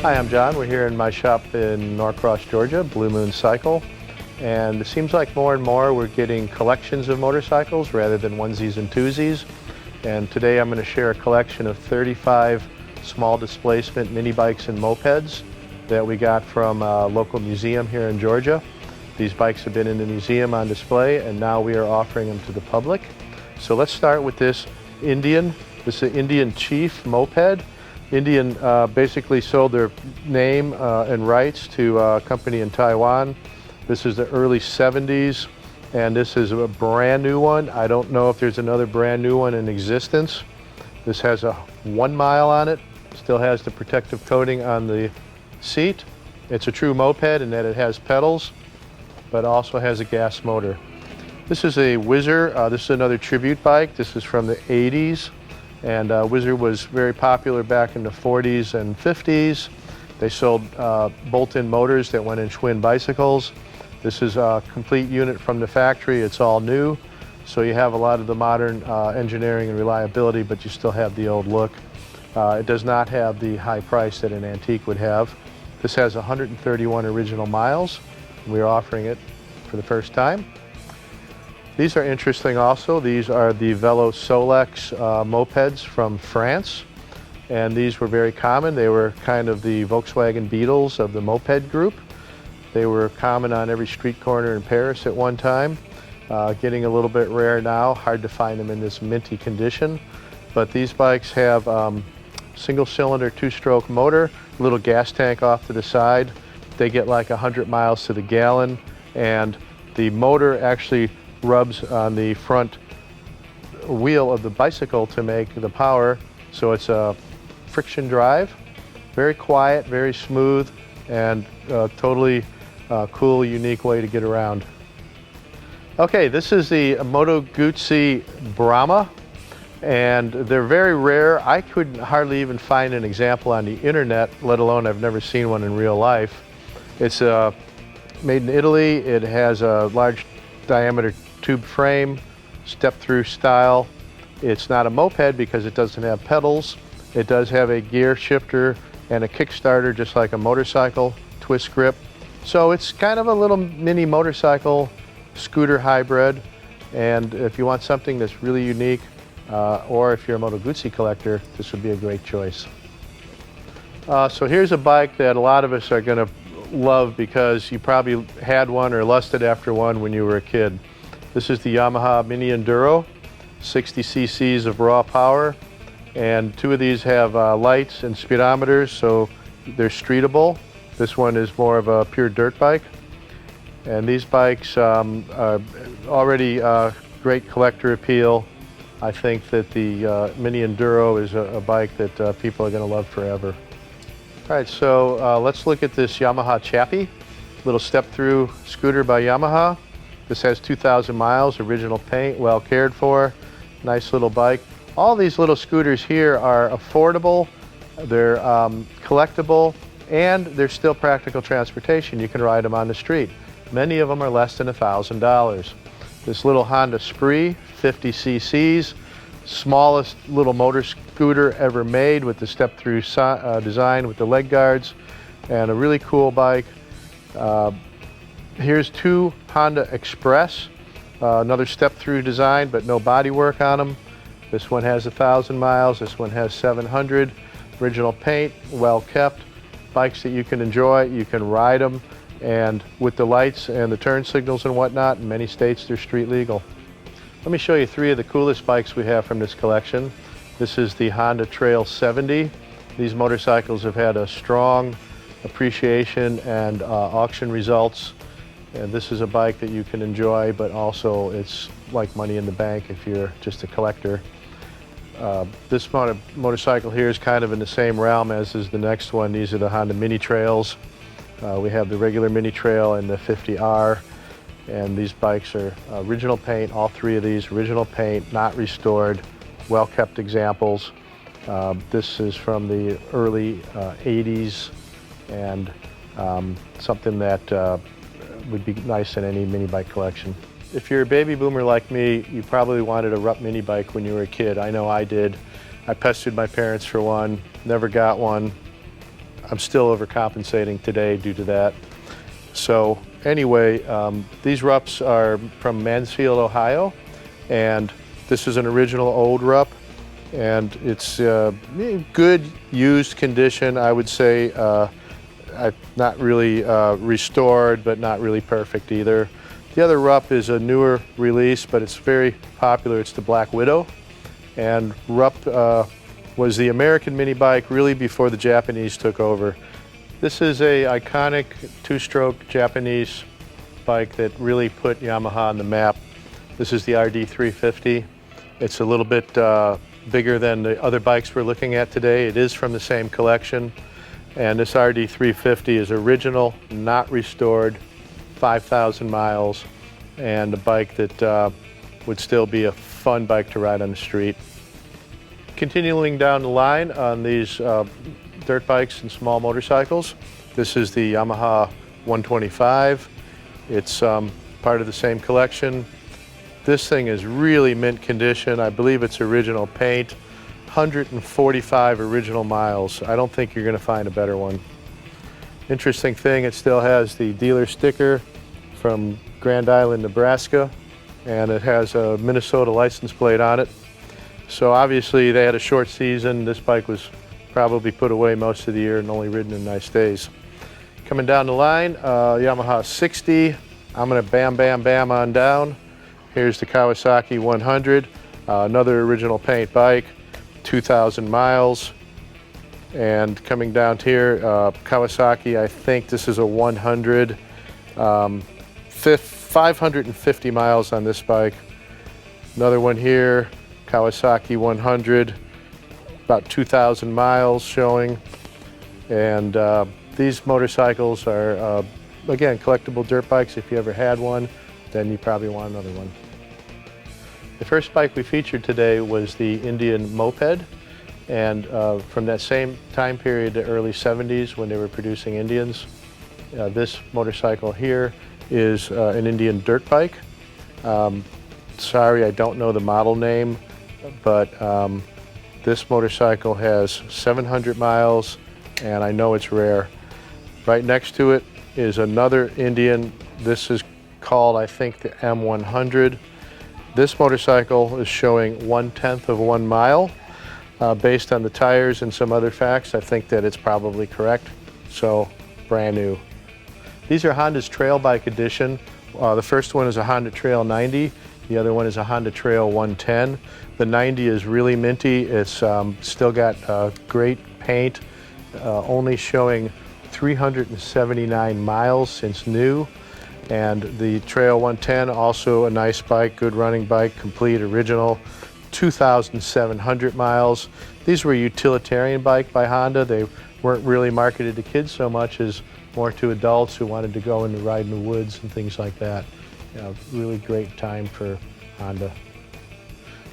Hi, I'm John. We're here in my shop in Norcross, Georgia, Blue Moon Cycle. And it seems like more and more we're getting collections of motorcycles rather than onesies and twosies. And today I'm going to share a collection of 35 small displacement mini bikes and mopeds that we got from a local museum here in Georgia. These bikes have been in the museum on display, and now we are offering them to the public. So let's start with this Indian. This is an Indian Chief moped. Indian basically sold their name and rights to a company in Taiwan. This is the early 70s, and this is a brand new one. I don't know if there's another brand new one in existence. This has a 1 mile on it, still has the protective coating on the seat. It's a true moped in that it has pedals, but also has a gas motor. This is a Whizzer. This is another tribute bike. This is from the 80s. And Whizzer was very popular back in the 40s and 50s. They sold bolt-in motors that went in twin bicycles. This is a complete unit from the factory. It's all new. So you have a lot of the modern engineering and reliability, but you still have the old look. It does not have the high price that an antique would have. This has 131 original miles. We are offering it for the first time. These are interesting also. These are the Velo Solex mopeds from France, and these were very common. They were kind of the Volkswagen Beetles of the moped group. They were common on every street corner in Paris at one time. Getting a little bit rare now, hard to find them in this minty condition. But these bikes have single cylinder, two-stroke motor, little gas tank off to the side. They get like 100 miles to the gallon, and the motor actually rubs on the front wheel of the bicycle to make the power. So it's a friction drive, very quiet, very smooth, and totally cool, unique way to get around. Okay, this is the Moto Guzzi Brahma, and they're very rare. I couldn't hardly even find an example on the internet, let alone I've never seen one in real life. It's made in Italy. It has a large diameter tube frame, step-through style. It's not a moped because it doesn't have pedals. It does have a gear shifter and a kickstarter just like a motorcycle, twist grip. So it's kind of a little mini motorcycle scooter hybrid, and if you want something that's really unique, or if you're a Moto Guzzi collector, this would be a great choice. So here's a bike that a lot of us are going to love because you probably had one or lusted after one when you were a kid. This is the Yamaha Mini Enduro, 60 cc's of raw power, and two of these have lights and speedometers, so they're streetable. This one is more of a pure dirt bike, and these bikes are already great collector appeal. I think that the Mini Enduro is a bike that people are going to love forever. All right, so let's look at this Yamaha Chappie, little step-through scooter by Yamaha. This has 2,000 miles, original paint, well cared for, nice little bike. All these little scooters here are affordable, they're collectible, and they're still practical transportation. You can ride them on the street. Many of them are less than $1,000. This little Honda Spree, 50 cc's, smallest little motor scooter ever made with the step-through design with the leg guards, and a really cool bike. Here's two Honda Express, another step-through design but no bodywork on them. This one has 1,000 miles, this one has 700. Original paint, well kept. Bikes that you can enjoy, you can ride them, and with the lights and the turn signals and whatnot, in many states they're street legal. Let me show you three of the coolest bikes we have from this collection. This is the Honda Trail 70. These motorcycles have had a strong appreciation and auction results. And this is a bike that you can enjoy, but also it's like money in the bank if you're just a collector. This motorcycle here is kind of in the same realm as is the next one. These are the Honda Mini Trails. We have the regular Mini Trail and the 50R. And these bikes are original paint, all three of these, original paint, not restored, well-kept examples. This is from the early 80s, and something that would be nice in any mini bike collection. If you're a baby boomer like me, you probably wanted a Rupp mini bike when you were a kid. I know I did. I pestered my parents for one, never got one. I'm still overcompensating today due to that. So anyway, these RUPs are from Mansfield, Ohio, and this is an original old RUP, and it's good used condition, I would say. Not really restored, but not really perfect either. The other RUP is a newer release, but it's very popular. It's the Black Widow, and RUP was the American mini bike really before the Japanese took over. This is a iconic two-stroke Japanese bike that really put Yamaha on the map. This is the RD350. It's a little bit bigger than the other bikes we're looking at today. It is from the same collection, and this RD350 is original, not restored, 5,000 miles, and a bike that would still be a fun bike to ride on the street. Continuing down the line on these dirt bikes and small motorcycles, this is the Yamaha 125. It's part of the same collection. This thing is really mint condition. I believe it's original paint. 145 original miles. I don't think you're going to find a better one. Interesting thing, it still has the dealer sticker from Grand Island, Nebraska, and it has a Minnesota license plate on it. So obviously they had a short season. This bike was probably put away most of the year and only ridden in nice days. Coming down the line, Yamaha 60. I'm going to bam, bam, bam on down. Here's the Kawasaki 100, another original paint bike, 2,000 miles. And coming down here, Kawasaki, I think this is a 100, 550 miles on this bike. Another one here, Kawasaki 100, about 2,000 miles showing. And these motorcycles are, again, collectible dirt bikes. If you ever had one, then you probably want another one. The first bike we featured today was the Indian moped. And from that same time period, the early 70s when they were producing Indians, this motorcycle here is an Indian dirt bike. Sorry, I don't know the model name, but this motorcycle has 700 miles, and I know it's rare. Right next to it is another Indian. This is called, I think, the M100. This motorcycle is showing 1/10 of 1 mile. Based on the tires and some other facts, I think that it's probably correct. So, brand new. These are Honda's Trail Bike Edition. The first one is a Honda Trail 90. The other one is a Honda Trail 110. The 90 is really minty. It's still got great paint, only showing 379 miles since new. And the Trail 110, also a nice bike, good running bike, complete, original, 2,700 miles. These were a utilitarian bike by Honda. They weren't really marketed to kids so much as more to adults who wanted to go and ride in the woods and things like that. You know, really great time for Honda.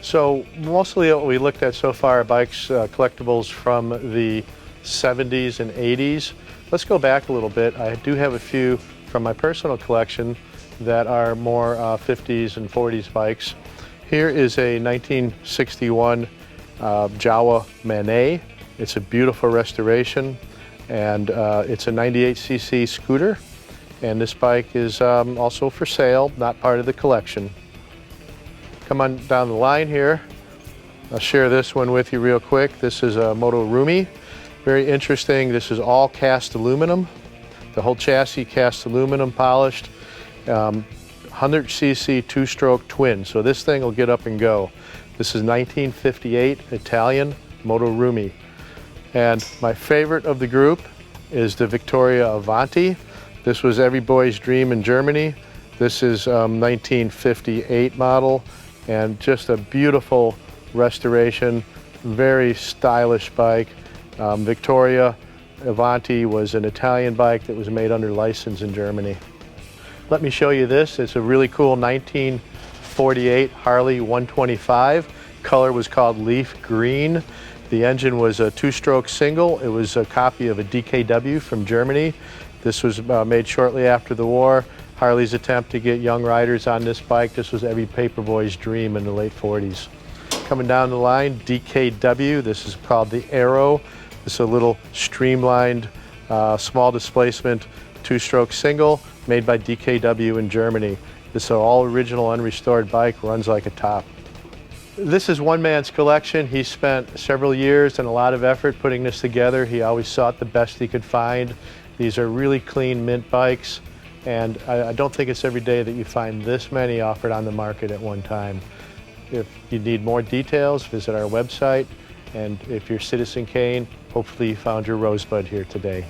So mostly what we looked at so far are bikes, collectibles from the 70s and 80s. Let's go back a little bit. I do have a few from my personal collection that are more 50s and 40s bikes. Here is a 1961 Jawa Manet. It's a beautiful restoration, and it's a 98cc scooter. And this bike is also for sale, not part of the collection. Come on down the line here. I'll share this one with you real quick. This is a Moto Rumi. Very interesting. This is all cast aluminum. The whole chassis cast aluminum polished. 100cc two-stroke twin, so this thing will get up and go. This is 1958 Italian Moto Rumi. And my favorite of the group is the Victoria Avanti. This was every boy's dream in Germany. This is 1958 model, and just a beautiful restoration, very stylish bike. Victoria Avanti was an Italian bike that was made under license in Germany. Let me show you this. It's a really cool 1948 Harley 125. Color was called leaf green. The engine was a two-stroke single. It was a copy of a DKW from Germany. This was made shortly after the war. Harley's attempt to get young riders on this bike. This was every paperboy's dream in the late 40s. Coming down the line, DKW. This is called the Arrow. It's a little streamlined small displacement, two-stroke single, made by DKW in Germany. This is an all original unrestored bike, runs like a top. This is one man's collection. He spent several years and a lot of effort putting this together. He always sought the best he could find. These are really clean mint bikes, and I don't think it's every day that you find this many offered on the market at one time. If you need more details, visit our website, and if you're Citizen Kane, hopefully you found your Rosebud here today.